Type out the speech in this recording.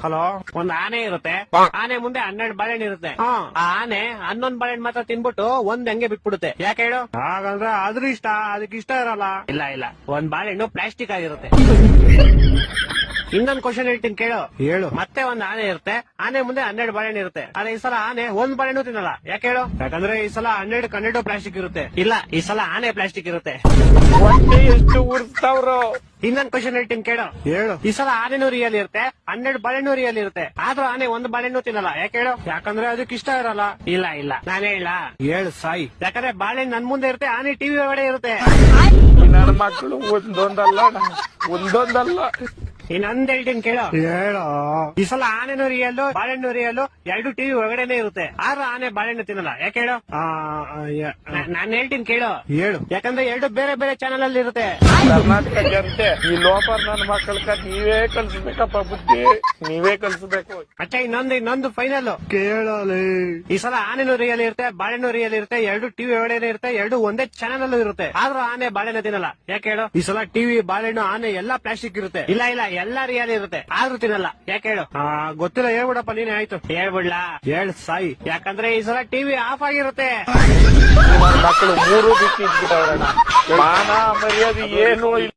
Hello, ಒಂದ್ ಆನೆ ಇರುತ್ತೆ. ಆನೆ ಮುಂದೆ 12 ಬಾಳೆಹಣ್ಣು ಇರುತ್ತೆ. ಆ ಆನೆ 11 ಬಾಳೆಹಣ್ಣು ಮಾತ್ರ ತಿನ್ಬಿಟ್ಟು ಒಂದ್ ಹಂಗೆ ಬಿಟ್ಬಿಡುತ್ತೆ. ಯಾಕೆ ಹೇಳು? ಹಾಗಂದ್ರೆ ಅದ್ರ ಇಷ್ಟ, ಅದಕ್ಕೆ ಇಷ್ಟ ಇರಲ್ಲ. ಇಲ್ಲ ಇಲ್ಲ, ಒಂದ್ ಬಾಳೆಹಣ್ಣು ಪ್ಲಾಸ್ಟಿಕ್ ಆಗಿರುತ್ತೆ. ಇನ್ನೊಂದ್ ಕ್ವಶನ್ ಹೇಳ್ತೀನಿ ಕೇಳು. ಹೇಳು. ಮತ್ತೆ ಒಂದ್ ಆನೆ ಇರುತ್ತೆ. ಆನೆ ಮುಂದೆ 12 ಬಾಳೆಹಣ್ಣು ಇರುತ್ತೆ. ಆದ್ರೆ ಈ ಸಲ ಆನೆ ಒಂದ್ ಬಾಳೆಹಣ್ಣು ತಿನ್ನಲ್ಲ. ಯಾಕೆ ಹೇಳು? ಯಾಕಂದ್ರೆ ಈ ಸಲ 12 ಪ್ಲಾಸ್ಟಿಕ್ ಇರುತ್ತೆ. ಇಲ್ಲ, ಈ ಸಲ ಆನೆ ಪ್ಲಾಸ್ಟಿಕ್ ಇರುತ್ತೆ. ಹೊಟ್ಟೆ ಎಷ್ಟು ಉರ್ಸ್ತಾವ್ರು. ಇನ್ನೊಂದ್ ಕ್ವಶನ್ ಹೇಳ್ತೀನಿ ಕೇಳು. ಹೇಳು. ಈ ಸಲ ಆನೆನೂ ರಿಯಲ್ ಇರುತ್ತೆ, 12 ಬಾಳೆಹಣ್ಣು ರಿಯಲ್ ಇರುತ್ತೆ. ಆದ್ರೂ ಆನೆ ಒಂದ್ ಬಾಳೆಹಣ್ಣು ತಿನ್ನಲ್ಲ. ಯಾಕೆ ಹೇಳು? ಯಾಕಂದ್ರೆ ಅದಕ್ಕೆ ಇಷ್ಟ ಇರಲ್ಲ. ಇಲ್ಲ ಇಲ್ಲ, ನಾನೇ ಹೇಳ. ಹೇಳು ಸಾಯಿ. ಯಾಕಂದ್ರೆ ಬಾಳೆಹಣ್ಣು ನನ್ ಮುಂದೆ ಇರುತ್ತೆ, ಆನೆ ಟಿವಿ ಒಳಗಡೆ ಇರುತ್ತೆ. ನನ್ನ ಮಕ್ಕಳು ಒಂದೊಂದಲ್ಲ. ಇನ್ನೊಂದ್ ಹೇಳ್ತೀನಿ ಕೇಳು. ಹೇಳು. ಈ ಸಲ ಆನೆನೂ ರಿಯಲ್, ಬಾಳೆಹಣ್ಣು ರಿಯಲ್, 2 ಟಿವಿ ಒಳಗಡೆನೆ ಇರುತ್ತೆ. ಆದ್ರೂ ಆನೆ ಬಾಳೆಹಣ್ಣು ತಿನ್ನಲ್ಲ. ಯಾಕೆ ಹೇಳು? ನಾನ್ ಹೇಳ್ತೀನಿ ಕೇಳು. ಹೇಳು. ಯಾಕಂದ್ರೆ 2 ಬೇರೆ ಬೇರೆ ಚಾನೆಲ್ ಅಲ್ಲಿ ಇರುತ್ತೆ. ಕರ್ನಾಟಕ ಜನತೆ ಈ ಲೋಪರ್ ನನ್ನ ಮಕ್ಕಳ ನೀವೇ ಕಲ್ಸ್ಬೇಕಪ್ಪ, ಬುದ್ಧಿ ನೀವೇ ಕಲ್ಸ್ಬೇಕು. ಅಚ್ಚ, ಇನ್ನೊಂದು ಫೈನಲ್ ಕೇಳಲಿ. ಈ ಸಲ ಆನೆನೂ ರಿಯಲ್ ಇರುತ್ತೆ, ಬಾಳೆಹಣ್ಣು ರಿಯಲ್ ಇರುತ್ತೆ, 2 ಟಿವಿ ಒಳಗಡೆ ಇರುತ್ತೆ, 2 ಒಂದೇ ಚಾನೆಲ್ ಅಲ್ಲೂ ಇರುತ್ತೆ. ಆದ್ರೂ ಆನೆ ಬಾಳೆಹಣ್ಣು ತಿನ್ನಲ್ಲ. ಯಾಕೆ ಹೇಳು? ಈ ಸಲ ಟಿವಿ, ಬಾಳೆಹಣ್ಣು, ಆನೆ ಎಲ್ಲಾ ಪ್ಲಾಸ್ಟಿಕ್ ಇರುತ್ತೆ. ಇಲ್ಲ ಇಲ್ಲ, ಎಲ್ಲಾ ರಿಯಲ್ ಇರುತ್ತೆ, ಆದ್ರೂ ತಿನ್ನಲ್ಲ. ಯಾಕೆ ಹೇಳು? ಗೊತ್ತಿಲ್ಲ, ಹೇಳ್ಬಿಡಪ್ಪ ನೀನೆ. ಆಯ್ತು, ಹೇಳ್ಬಿಡ್ಲಾ? ಹೇಳ್ ಸಾಯಿ. ಯಾಕಂದ್ರೆ ಈ ಸಲ ಟಿವಿ ಆಫ್ ಆಗಿರುತ್ತೆ. ಮಕ್ಕಳು 3 ಬಿಟ್ಟಿದ್ಬಿಟ್ಟವ್ರಣ್ಣ. ಮಾನ ಮರ್ಯಾದೆ ಏನು ಇಲ್ಲ.